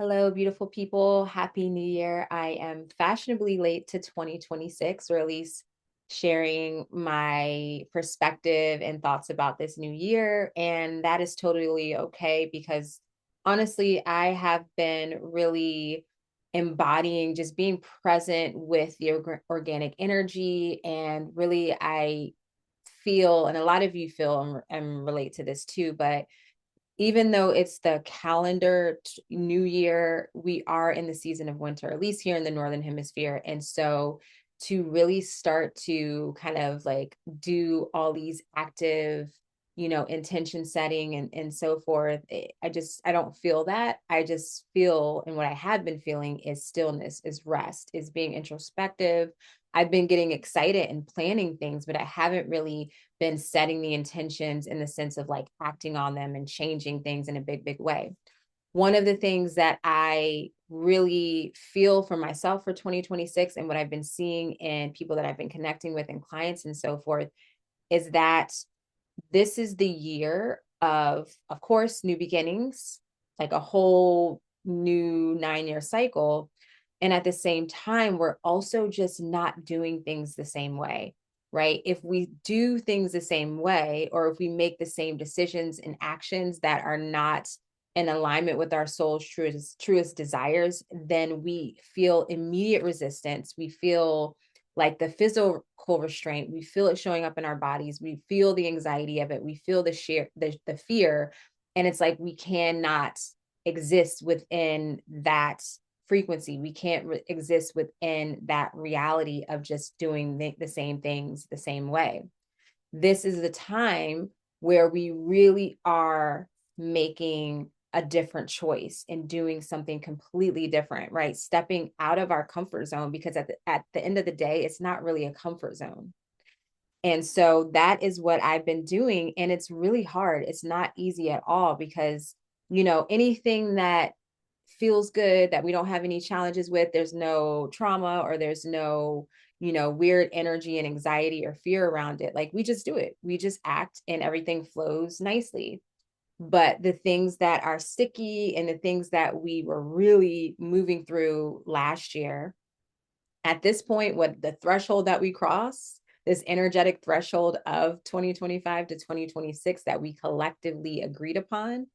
Hello, beautiful people. Happy New Year. I am fashionably late to 2026, or at least sharing my perspective and thoughts about this new year. And that is totally okay because honestly, I have been really embodying just being present with the organic energy. And really, I feel, and a lot of you feel and relate to this too, but even though it's the calendar new year, we are in the season of winter, at least here in the Northern Hemisphere. And so to really start to kind of like do all these active, intention setting and so forth, I don't feel that. I just feel, and what I have been feeling is stillness, is rest, is being introspective. I've been getting excited and planning things, but I haven't really been setting the intentions in the sense of like acting on them and changing things in a big, big way. One of the things that I really feel for myself for 2026 and what I've been seeing in people that I've been connecting with and clients and so forth is that this is the year of course, new beginnings, like a whole new 9-year cycle. And at the same time, we're also just not doing things the same way, right? If we do things the same way, or if we make the same decisions and actions that are not in alignment with our soul's truest desires, then we feel immediate resistance. We feel like the physical restraint, we feel it showing up in our bodies, we feel the anxiety of it, we feel the fear, and it's like we cannot exist within that frequency. We can't exist within that reality of just doing the same things the same way. This is the time where we really are making a different choice and doing something completely different, right? Stepping out of our comfort zone, because at the end of the day, it's not really a comfort zone. And so that is what I've been doing. And it's really hard. It's not easy at all because, anything that feels good, that we don't have any challenges with, there's no trauma or there's no, weird energy and anxiety or fear around it. Like we just do it. We just act and everything flows nicely. But the things that are sticky and the things that we were really moving through last year, at this point, what the threshold that we cross, this energetic threshold of 2025 to 2026 that we collectively agreed upon,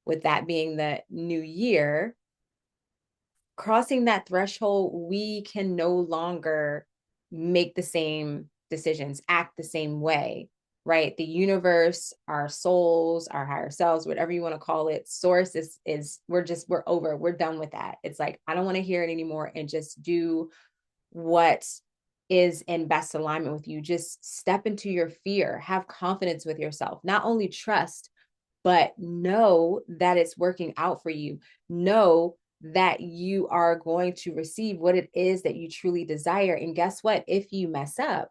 with that being the new year, crossing that threshold, we can no longer make the same decisions, act the same way, right? The universe, our souls, our higher selves, whatever you want to call it, source is we're over, we're done with that. It's like, I don't want to hear it anymore, and just do what is in best alignment with you. Just step into your fear, have confidence with yourself, not only trust, but know that it's working out for you. Know that you are going to receive what it is that you truly desire. And guess what? If you mess up,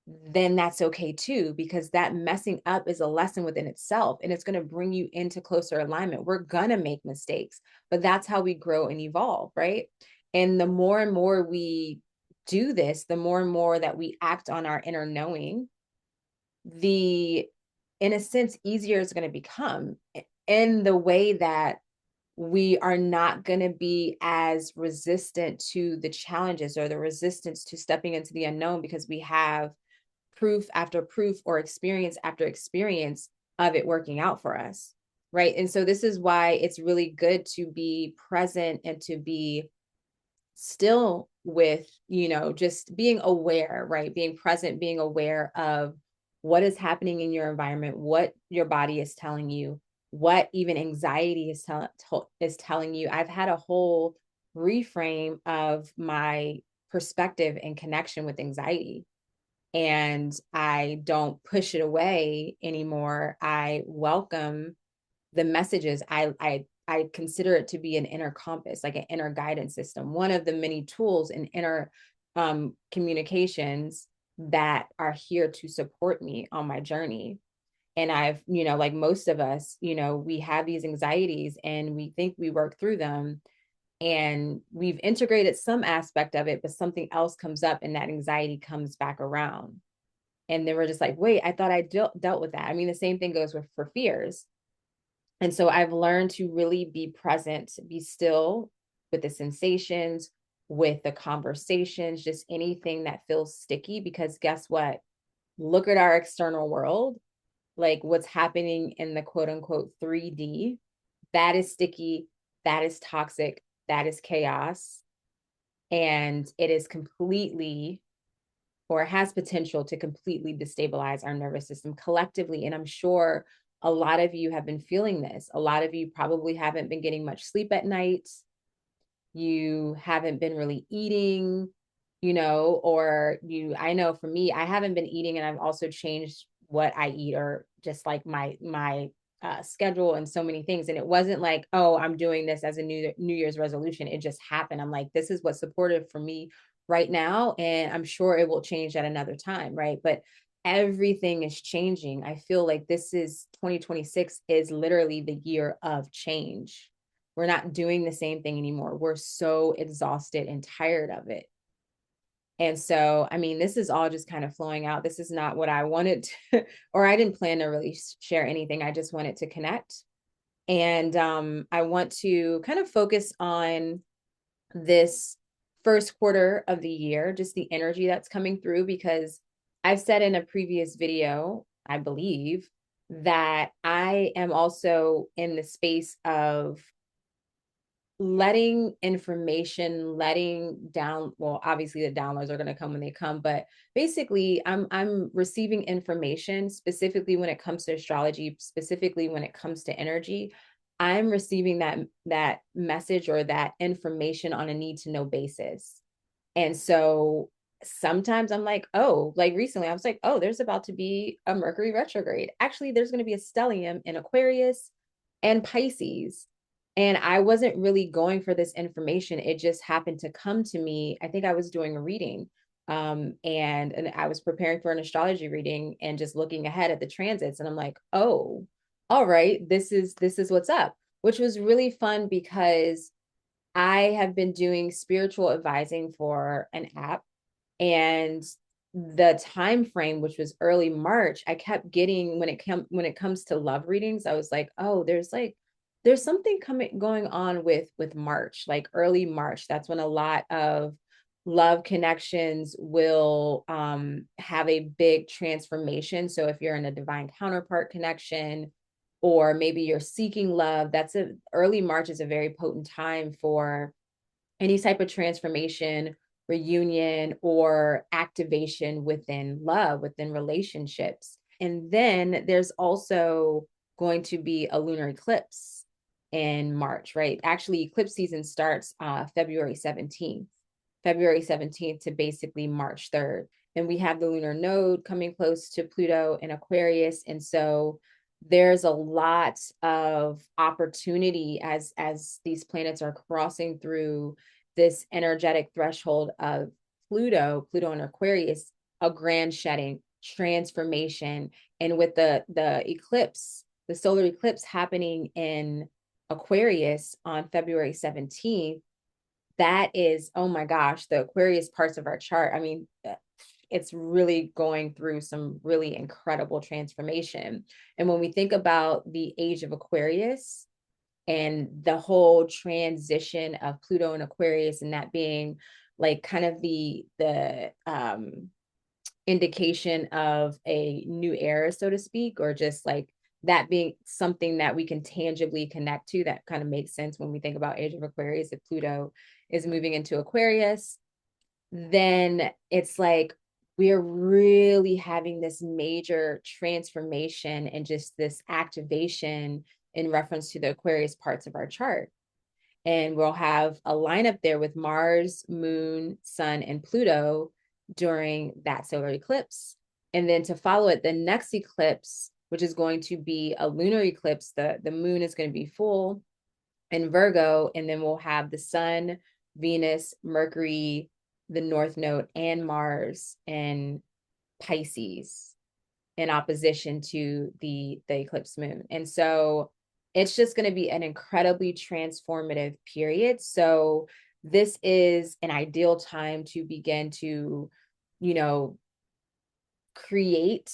then that's okay too, because that messing up is a lesson within itself and it's going to bring you into closer alignment. We're going to make mistakes, but that's how we grow and evolve, right? And the more and more we do this, the more and more that we act on our inner knowing, the, in a sense, easier it's going to become, in the way that we are not going to be as resistant to the challenges or the resistance to stepping into the unknown, because we have proof after proof or experience after experience of it working out for us. Right. And so this is why it's really good to be present and to be still with, just being aware, right? Being present, being aware of what is happening in your environment, what your body is telling you, what even anxiety is telling you. I've had a whole reframe of my perspective and connection with anxiety, and I don't push it away anymore. I welcome the messages. I consider it to be an inner compass, like an inner guidance system, one of the many tools in inner communications that are here to support me on my journey. And I've, like most of us, we have these anxieties and we think we work through them, and we've integrated some aspect of it, but something else comes up and that anxiety comes back around. And then we're just like, wait, I thought I dealt with that. I mean, the same thing goes for fears. And so I've learned to really be present, be still with the sensations, with the conversations, just anything that feels sticky. Because guess what? Look at our external world, like what's happening in the quote unquote 3D. That is sticky, that is toxic, that is chaos. And it is completely, or has potential to completely destabilize our nervous system collectively. And I'm sure a lot of you have been feeling this. A lot of you probably haven't been getting much sleep at night. You haven't been really eating, or I know for me, I haven't been eating, and I've also changed what I eat, or just like my schedule and so many things. And it wasn't like, oh, I'm doing this as a New Year's resolution. It just happened. I'm like, this is what's supportive for me right now. And I'm sure it will change at another time. Right. But everything is changing. I feel like this is 2026 is literally the year of change. We're not doing the same thing anymore. We're so exhausted and tired of it. And so, I mean, this is all just kind of flowing out. This is not what I wanted to, or I didn't plan to really share anything. I just wanted to connect. And I want to kind of focus on this first quarter of the year, just the energy that's coming through, because I've said in a previous video, I believe, that I am also in the space of letting information, letting down, well, obviously the downloads are going to come when they come, but basically I'm receiving information, specifically when it comes to astrology, specifically when it comes to energy. I'm receiving that message or that information on a need to know basis. And so sometimes I'm like, oh, like recently I was like, oh, there's about to be a Mercury retrograde. Actually, there's going to be a stellium in Aquarius and Pisces. And I wasn't really going for this information. It just happened to come to me. I think I was doing a reading, and I was preparing for an astrology reading and just looking ahead at the transits. And I'm like, oh, all right, this is what's up, which was really fun because I have been doing spiritual advising for an app, and the time frame, which was early March, I kept getting, when it comes to love readings, I was like, oh, there's something coming going on with March, like early March. That's when a lot of love connections will have a big transformation. So if you're in a divine counterpart connection, or maybe you're seeking love, early March is a very potent time for any type of transformation, reunion, or activation within love, within relationships. And then there's also going to be a lunar eclipse in March, right? Actually, eclipse season starts February 17th, to basically March 3rd. And we have the lunar node coming close to Pluto in Aquarius. And so there's a lot of opportunity as these planets are crossing through this energetic threshold of Pluto and Aquarius, a grand shedding, transformation. And with the eclipse, the solar eclipse happening in Aquarius on February 17th, that is, oh my gosh, the Aquarius parts of our chart. I mean, it's really going through some really incredible transformation. And when we think about the age of Aquarius and the whole transition of Pluto and Aquarius, and that being like kind of the indication of a new era, so to speak, or just like that being something that we can tangibly connect to, that kind of makes sense when we think about age of Aquarius. If Pluto is moving into Aquarius, then it's like we're really having this major transformation and just this activation in reference to the Aquarius parts of our chart. And we'll have a lineup there with Mars, Moon, Sun, and Pluto during that solar eclipse. And then to follow it, the next eclipse, which is going to be a lunar eclipse, the moon is going to be full in Virgo. And then we'll have the Sun, Venus, Mercury, the North Node, and Mars in Pisces in opposition to the eclipse moon. And so it's just going to be an incredibly transformative period. So this is an ideal time to begin to, you know, create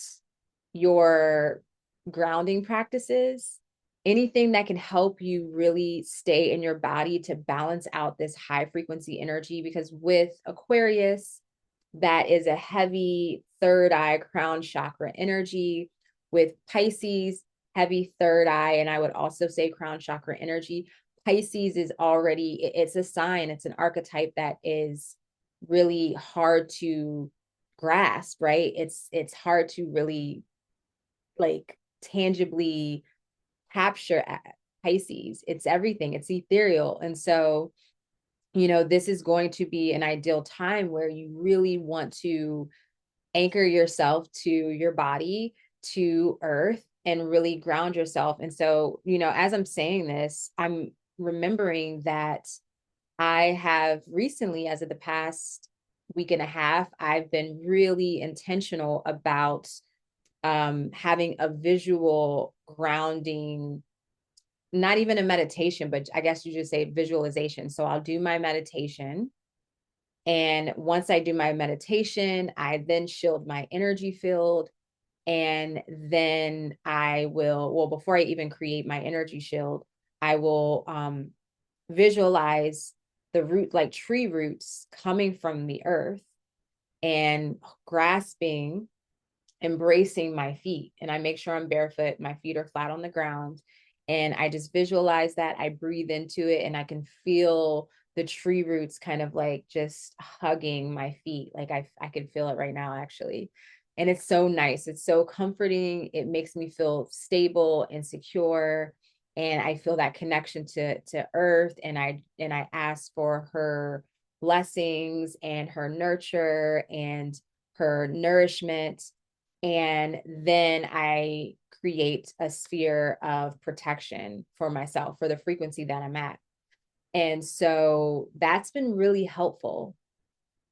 your grounding practices anything that can help you really stay in your body to balance out this high frequency energy. Because with Aquarius, that is a heavy third eye crown chakra energy. With Pisces, heavy third eye, and I would also say crown chakra energy. Pisces is already, it's a sign, it's an archetype that is really hard to grasp, right? It's hard to really like tangibly capture Pisces. It's everything, it's ethereal. And so, this is going to be an ideal time where you really want to anchor yourself to your body, to earth, and really ground yourself. And so, as I'm saying this, I'm remembering that I have recently, as of the past week and a half, I've been really intentional about having a visual grounding, not even a meditation, but I guess you should say visualization. So I'll do my meditation. And once I do my meditation, I then shield my energy field. And then I will, well, before I even create my energy shield, I will visualize the root, like tree roots coming from the earth and grasping, embracing my feet. And I make sure I'm barefoot, my feet are flat on the ground. And I just visualize that. I breathe into it and I can feel the tree roots kind of like just hugging my feet. Like I can feel it right now, actually. And it's so nice. It's so comforting. It makes me feel stable and secure. And I feel that connection to earth. And I ask for her blessings and her nurture and her nourishment. And then I create a sphere of protection for myself for the frequency that I'm at. And so that's been really helpful.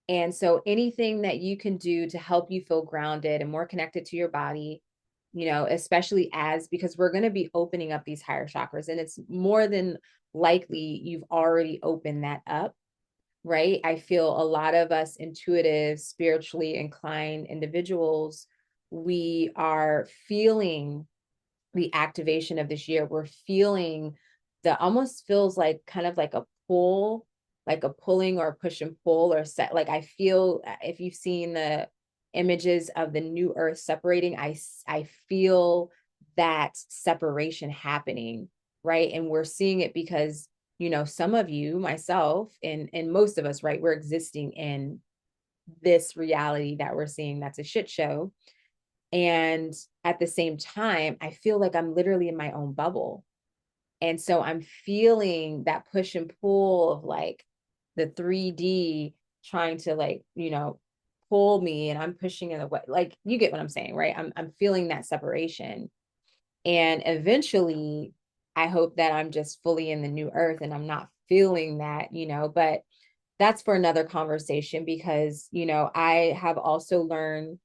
And so anything that you can do to help you feel grounded and more connected to your body, especially because we're going to be opening up these higher chakras, and it's more than likely you've already opened that up, right? I feel a lot of us intuitive, spiritually inclined individuals, we are feeling the activation of this year. We're feeling the almost feels like kind of like a pull, like a pulling or push and pull or set. Like I feel, if you've seen the images of the new earth separating, I feel that separation happening, right? And we're seeing it because, some of you, myself, and most of us, right, we're existing in this reality that we're seeing that's a shit show. And at the same time, I feel like I'm literally in my own bubble. And so I'm feeling that push and pull of like the 3D trying to like, pull me, and I'm pushing in the way. Like, you get what I'm saying, right? I'm feeling that separation. And eventually I hope that I'm just fully in the new earth and I'm not feeling that, but that's for another conversation because, I have also learned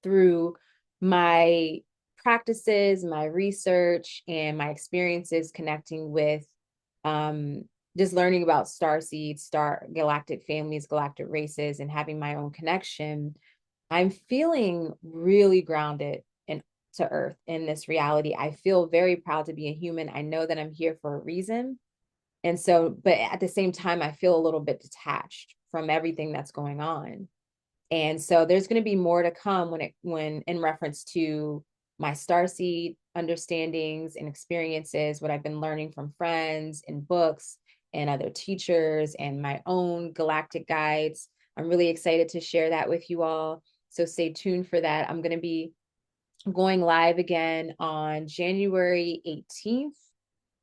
through my practices, my research, and my experiences connecting with just learning about star seeds, star galactic families, galactic races, and having my own connection. I'm feeling really grounded and to earth in this reality. I feel very proud to be a human. I know that I'm here for a reason. And so, but at the same time, I feel a little bit detached from everything that's going on. And so there's going to be more to come when in reference to my starseed understandings and experiences, what I've been learning from friends and books and other teachers and my own galactic guides. I'm really excited to share that with you all. So stay tuned for that. I'm going to be going live again on January 18th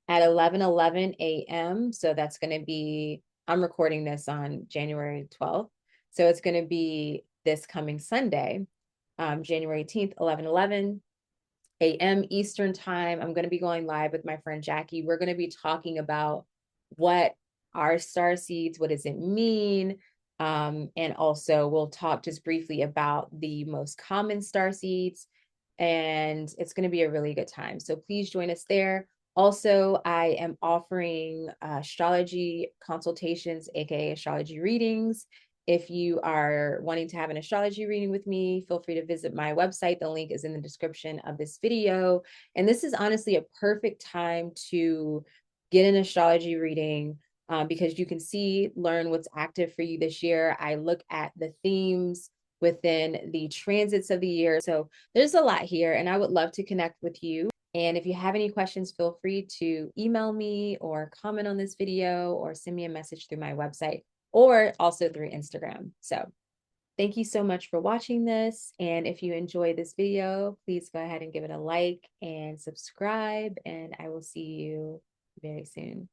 at 11:11 a.m. So that's going to be, I'm recording this on January 12th. So it's going to be this coming Sunday, January 18th, 11:11 a.m. Eastern time. I'm going to be going live with my friend Jackie. We're going to be talking about what are star seeds, what does it mean? And also we'll talk just briefly about the most common star seeds. And it's going to be a really good time. So please join us there. Also, I am offering astrology consultations, aka astrology readings. If you are wanting to have an astrology reading with me, feel free to visit my website. The link is in the description of this video. And this is honestly a perfect time to get an astrology reading, because you can learn what's active for you this year. I look at the themes within the transits of the year. So there's a lot here, and I would love to connect with you. And if you have any questions, feel free to email me or comment on this video or send me a message through my website or also through Instagram. So thank you so much for watching this. And if you enjoyed this video, please go ahead and give it a like and subscribe. And I will see you very soon.